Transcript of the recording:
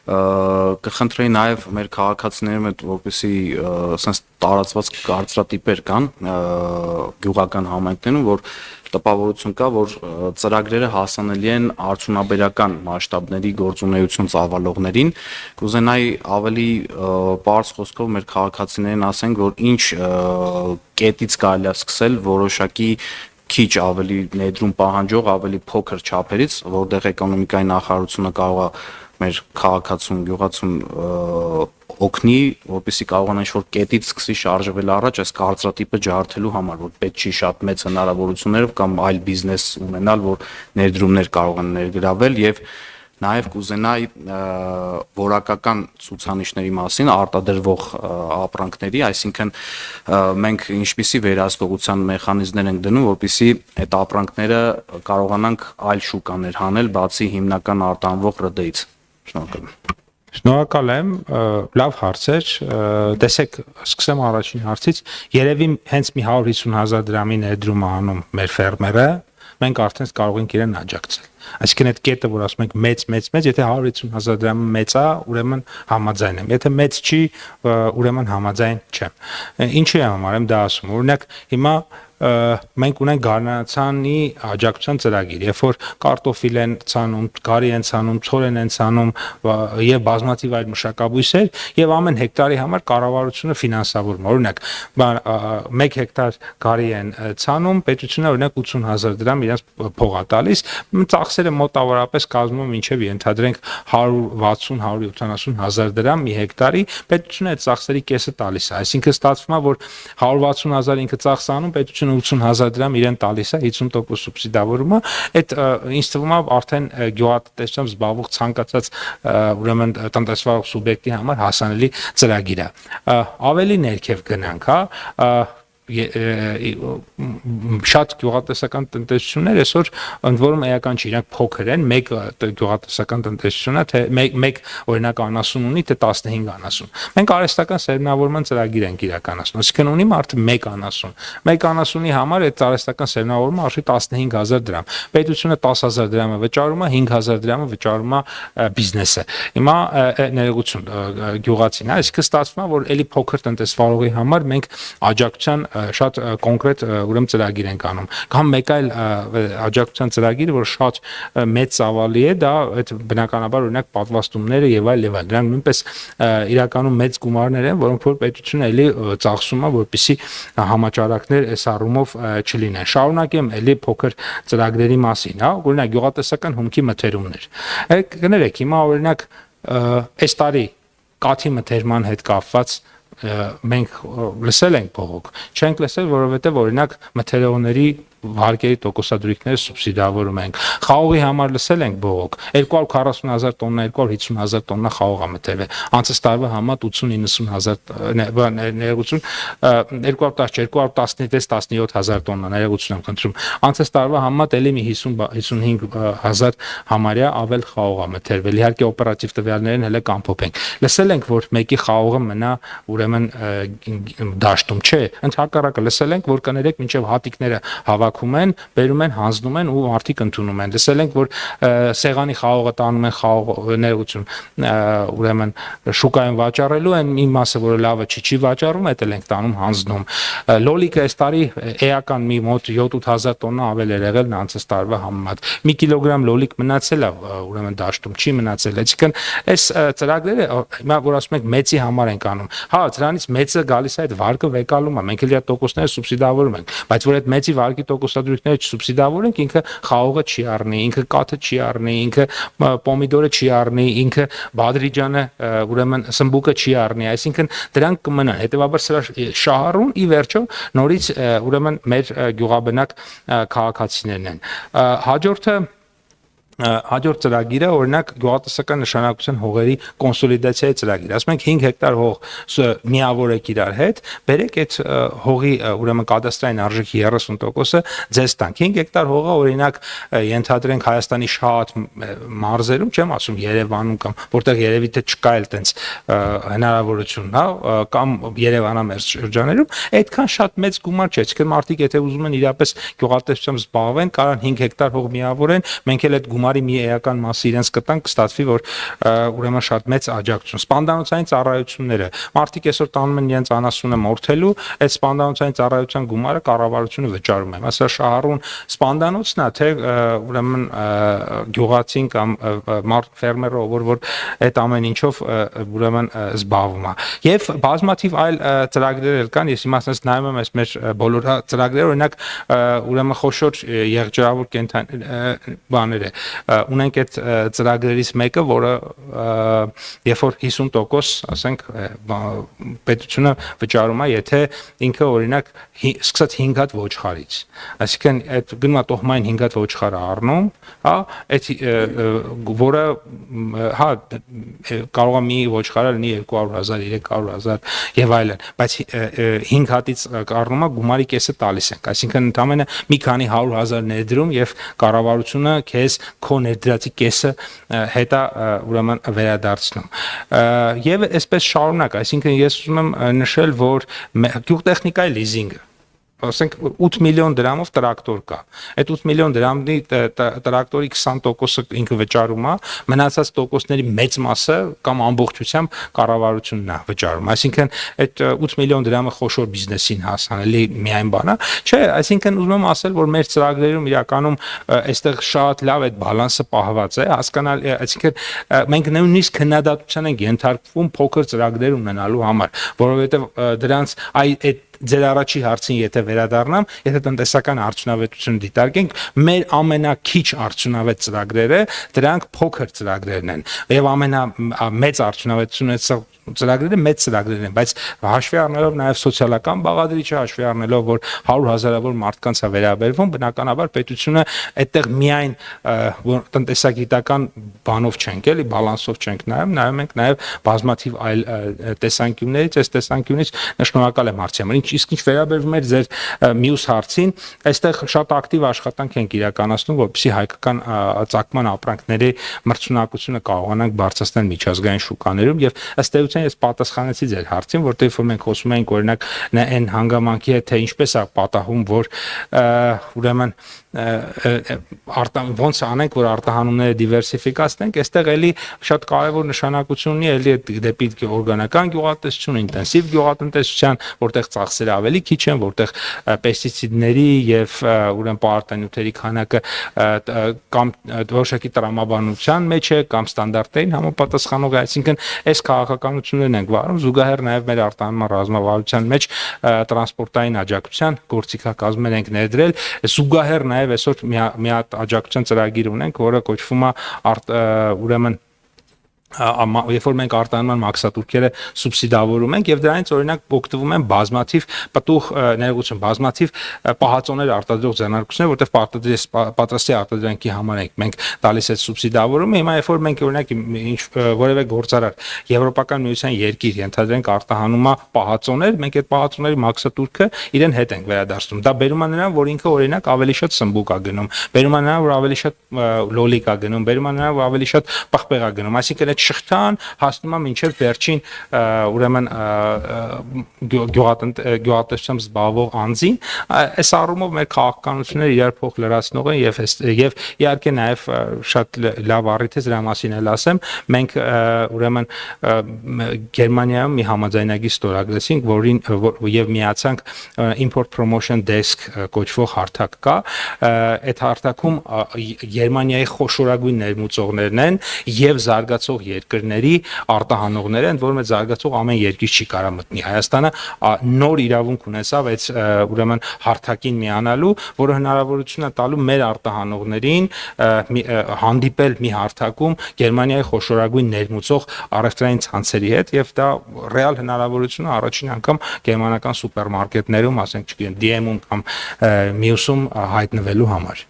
կխնդրեի նաև մեր քաղաքացիներում այդ որպեսի sense տարածված կարծրատիպեր կան գյուղական համայնքներում, որ տպավորություն կա, որ ծրագրերը հասանելի են արդյունաբերական մասշտաբների գործունեություն ծավալողներին, կուզենայի ավելի բարձ խոսքով մեր քաղաքացիներին ասենք, որ ինչ կետից կարելի է սկսել որոշակի քիչ ավելի ներդրում պահանջող, ավելի փոքր չափերից, որտեղ էկոնոմիկայի նախարարությունը կարող է մեր քաղաքացուն, գյուղացուն օգնի, որպեսզի կարողանա ինչ-որ կետից սկսի շարժվել առաջ այս կարծրատիպը ջարդելու համար, որ պետք չի շատ մեծ հնարավորություններով կամ այլ բիզնես ունենալ, որ ներդրումներ կարող են ներգրավել եւ նաև կուզենայի որակական ցուցանիշների մասին արտադրվող ապրանքների, այսինքն մենք ինչպիսի վերահսկողության մեխանիզմներ ենք դնում, որպեսզի այդ ապրանքները կարողանանք այլ շուկաներ հանել, բացի հիմնական արտանվող ՌԴ-ից։ Շնորհակալ եմ։ Շնորհակալ եմ, լավ հարց էր, տեսեք, սկսեմ առաջին հարցից, երևի հենց մի 150,000 դրամի ներդրում է անում մեր ֆերմերը, մենք արդեն կարող ենք իրեն աջակցել։ Այսինքն այդ կետը, որ ասում ենք մեծ, եթե 150,000 դրամը մեծ է, ուրեմն համաձայն եմ։ Եթե մեծ չի, ուրեմն համաձայն չեմ։ Ինչի համար եմ դա ասում։ Օրինակ, հիմա մենք ունենք գարնանացանի աջակցության ծրագիր, երբ որ կարտոֆիլ են ցանում, գարի են ցանում, ցորեն են ցանում եւ բազմաթիվ այլ մշակաբույսեր եւ ամեն հեկտարի համար կառավարությունը ֆինանսավորում է։ Օրինակ, 1 հեկտար գարի են ցանում, պետությունը օրինակ 80,000 դրամ իրենց փող է տալիս, ծախսերը մոտավորապես կազմում են մինչեւ ենթադրենք 160-170,000 դրամ մի հեկտարի, պետությունը այդ ծախսերի կեսը տալիս է, այսինքն ստացվում է, որ 160,000 ինքը ծախս անում, պետությունը 80,000 դրամ իրեն տալիս է 50% սուբսիդավորումը, այդ ինձ թվում է արդեն գյուղատնտեսությամբ զբաղվող ցանկացած ուրեմն տնտեսվարող սուբյեկտի համար հասանելի ծրագիր է։ Ավելի ներքև գնանք, շատ գյուղատնտեսական տնտեսություններ այսօր ընդ որում էական չի, իրանք փոքր են, մեկ գյուղատնտեսական տնտեսությունն է, թե մեկ օրինակ անասուն ունի, թե 15 անասուն։ Մենք արհեստական սերմնավորման ծրագիր ենք իրականացնում, այսինքն ունի մարդը մեկ անասուն։ Մեկ անասունի համար այդ արհեստական սերմնավորումը արժի 15,000 դրամ։ Պետությունը 10,000 դրամը վճարում է, 5,000 դրամը վճարում է բիզնեսը։ Հիմա ներողություն գյուղացին, այսինքն ստացվում է, որ էլի փոքր տնտեսվարողի համար մենք աջակցության շատ կոնկրետ ուրեմն ծրագիր ենք անում։ Կամ մեկ այլ աջակցության ծրագիր, որ շատ մեծ ծավալի է, դա այդ բնականաբար օրինակ պատվաստումները եւ այլ։ Դրանք նույնպես իրականում մեծ գումարներ են, որոնք որ պետությունը էլի ծախսում է, որպեսզի համաճարակներ այս առումով չլինեն։ Շարունակեմ էլի փոքր ծրագրերի մասին, հա, օրինակ գյուղատնտեսական հումքի մթերումներ։ Կներեք, հիմա օրինակ այս տարի կաթի մթերման հետ կապված մենք լսել ենք բողոք, չենք լսել, որովհետև օրինակ մթերողների վարկերի տոկոսադրույքները սուբսիդավորում ենք։ Խաղողի համար լսել ենք բողոք, 240,000 տոննա, 250,000 տոննա խաղող է մթերվել։ Անցած տարվա համեմատ 216,000 տոննա, ներողություն եմ խնդրում։ Անցած տարվա համեմատ էլի մի 50-55,000 համարյա ավել խաղող է մթերվել։ Իհարկե օպերատիվ տվյալներն հələ կամփոփենք։ Լսել ենք, որ մեկի խաղողը մնա ուրեմն դաշտում, չէ։ Ընդհակառակը լսել ենք, որ կներեք մինչև հատիկները հավաքում են, բերում են, հանձնում են ու մարդիկ ընդունում են։ Լսել ենք, որ սեղանի խաղողը տանում են ներողություն, ուրեմն շուկայում վաճառելու են, մի մասը, որը լավը չի վաճառում, դա ենք տանում, հանձնում։ Լոլիկը այս տարի էական մի մոտ 7-8,000 տոննա ավել էր եղել անցած տարվա համեմատ։ Մի կիլոգրամ լոլիկ մնացել է, ուրեմն դաշտում չի մնացել։ Այսինքն այս ծրագրերը, հիմա որ ասում ենք մեծի համար ենք անում, հա, դրանից մեծը գալիս է այդ վարկը վեկալում է, մենք էլ այդ տոկոսները սուբսիդավորում ենք, բայց որ այդ մեծի վարկի տոկոսադրույքները չսուբսիդավորենք, ինքը խաղողը չի առնի, ինքը կաթը չի առնի, ինքը պոմիդորը չի առնի, ինքը բադրիջանը, ուրեմն սմբուկը չի առնի, այսինքն դրանք կմնան։ Հետևաբար սրա շահառուն ի վերջո նորից ուրեմն մեր գյուղաբնակ քաղաքացիներն են։ Հաջորդ ծրագիրը օրինակ գյուղատնտեսական նշանակության հողերի կոնսոլիդացիայի ծրագիր։ Ասում ենք 5 հեկտար հող միավորեք իրար հետ, բերեք այդ հողի ուրեմն կադաստրային արժեքի 30%-ը ձեզ տանք։ 5 հեկտար հողը օրինակ ենթադրենք Հայաստանի շատ մարզերում, չեմ ասում Երևանում կամ որտեղ երևի թե չկա էլ տենց հնարավորություն, հա, կամ Երևանամերձ շրջաներում, այդքան շատ մեծ գումար չէ, այսինքն մարդիկ եթե ուզում են իրապես գյուղատնտեսությամբ զբաղվեն, կարան 5 հեկտար հող միավորեն, մենք էլ այդ գումարի մի էական մասը իրենց կտան, կստացվի, որ ուրեմն շատ մեծ աջակցություն։ Սպանդանոցային ծառայությունները, մարդիկ այսօր տանում են իրենց անասունը մորթելու, այդ սպանդանոցային ծառայության գումարը կառավարությունը վճարում է։ Մասը շահառուն սպանդանոցն է, թե ուրեմն գյուղացին կամ ֆերմերը, որ այդ ամեն ինչով ուրեմն զբաղվում է։ Եվ բազմաթիվ այլ ծրագրեր կան, ես հիմա ասես նայում եմ այս մեր բոլոր ծրագրերը, օրինակ ուրեմն խոշոր եղջերավոր կենթանի բաներ է։ Ունենք այդ ծրագրերից մեկը, որը երբ որ 50%, ասենք, պետությունը վճարում է, եթե ինքը օրինակ սկսած 5 հատ ոչխարից, այսինքն այդ գնա տոհմային 5 հատ ոչխարը առնում, հա, այդ որը հա կարող է մի ոչխարը լինի 200,000, 300,000 եւ այլն, բայց 5 հատից առնում է գումարի կեսը տալիս ենք, այսինքն ընդամենը մի քանի 100,000 ներդրում եւ կառավարությունը քեզ քո ներդրածի կեսը հետա ուրեմն վերադարձնում եւ այսպես շարունակ, այսինքն ես ուզում եմ նշել, որ գյուղտեխնիկայի լիզինգը ասենք 8 միլիոն դրամով տրակտոր կա։ Այդ 8 միլիոն դրամի տրակտորի 20%-ը ինքը վճարում է, մնացած տոկոսների մեծ մասը կամ ամբողջությամբ կառավարությունն է վճարում։ Այսինքն այդ 8 միլիոն դրամը խոշոր բիզնեսին հասանելի միայն բան է, չէ, այսինքն ուզում եմ ասել, որ մեր ծրագրերում իրականում այստեղ շատ լավ այդ բալանսը պահված է, հասկանալ, այսինքն մենք նույնիսկ քննադատության ենք ենթարկվում փոքր ծրագրեր ունենալու համար, որովհետև դրանց այդ ձեր առաջի հարցին եթե վերադառնամ, եթե տնտեսական արդյունավետությունը դիտարկենք, մեր ամենաքիչ արդյունավետ ծրագրերը դրանք փոքր ծրագրերն են եւ ամենամեծ արդյունավետությունը ծրագրերը մեծ ծրագրեր են, բայց հաշվի առնելով նաեւ սոցիալական բաղադրիչը, հաշվի առնելով, որ 100,000-ավոր մարդկանց է վերաբերվում, բնականաբար պետությունը այդտեղ միայն տնտեսագիտական բանով չենք, էլի բալանսով չենք նայում ենք նաեւ բազմաթիվ այլ տեսանկյուններից, այս տեսանկյունից շնորհակալ եմ հարցի համար։ Իսկ ինչ վերաբերվում է ձեր մյուս հարցին, այստեղ շատ ակտիվ աշխատանք ենք իրականացնում, որպեսզի հայկական ծագման ապրանքների մրցունակությունը կարողանանք բարձրացնել միջազգային շուկաներում եւ ըստ էության ես պատասխանեցի ձեր հարցին, որտեղ որ մենք խոսում ենք օրինակ այն հանգամանքի հետ, թե ինչպես է պատահում, որ ուրեմն ոնց անենք, որ արտահանումները դիվերսիֆիկացնենք, այստեղ էլի շատ կարևոր նշանակություն ունի էլի դեպի օրգանական գյուղատնտեսություն, ինտենսիվ գյուղատնտեսության, որտեղ ծախսերը ավելի քիչ են, որտեղ պեստիցիդների եւ ուրեմն պարարտանյութերի քանակը կամ որոշակի տրամաբանության մեջ է կամ ստանդարտներին համապատասխանող է, այսինքն այս քաղաքականություններն ենք վարում, զուգահեռ նաեւ մեր արտահանման ռազմավարության մեջ տրանսպորտային աջակցության գործիքակազմեր ենք ներդրել, զուգահեռ նաեւ այսօր մի հատ աջակցության ծրագիր ունենք, որը կոչվում է ուրեմն երբ որ մենք արտահանման մաքսատուրքերը սուբսիդավորում ենք եւ դրանից օրինակ օգտվում են բազմաթիվ պտուղ ներողություն, բազմաթիվ պահածոներ արտադրող ձեռնարկություններ, որտեղ պատրաստի արտադրանքի համար ենք տալիս այդ սուբսիդավորումը։ Հիմա երբ որ մենք օրինակ ինչ որևէ գործարար եվրոպական միության երկիր ենթադրենք արտահանում է պահածոներ, մենք այդ պահածոների մաքսատուրքը իրեն հետ ենք վերադարձնում։ Դա բերում է նրան, որ ինքը օրինակ ավելի շատ սմբուկ է գնում, բերում է նրան, որ ավելի շատ լոլիկ է գնում, բերում է նրան, որ ավելի շատ պղպեղ է գնում, այսինքն շղթան հասնում է մինչև վերջին ուրեմն գյուղատնտեսությամբ զբաղվող անձին, այս առումով մեր քաղաքականությունները իրար փոխ լրացնող են եւ իհարկե նաեւ շատ լավ առիթ է դրա մասին էլ ասեմ, մենք ուրեմն Գերմանիայում մի համաձայնագիր ստորագրեցինք, որին եւ միացանք Import Promotion Desk կոչվող հարթակ կա, այդ հարթակում Գերմանիայի խոշորագույն ներմուծողներն են եւ զարգացող երկրների արտահանողները, ընդ որում զարգացող ամեն երկիր չի կարող մտնի։ Հայաստանը նոր իրավունք ունեցավ այդ ուրեմն հարթակին միանալու, որը հնարավորություն է տալու մեր արտահանողներին հանդիպել մի հարթակում Գերմանիայի խոշորագույն ներմուծող առևտրային ցանցերի հետ եւ դա ռեալ հնարավորություն է առաջին անգամ գերմանական սուպերմարկետներում, ասենք, չգիտեմ, DM-ում կամ մյուսում հայտնվելու համար։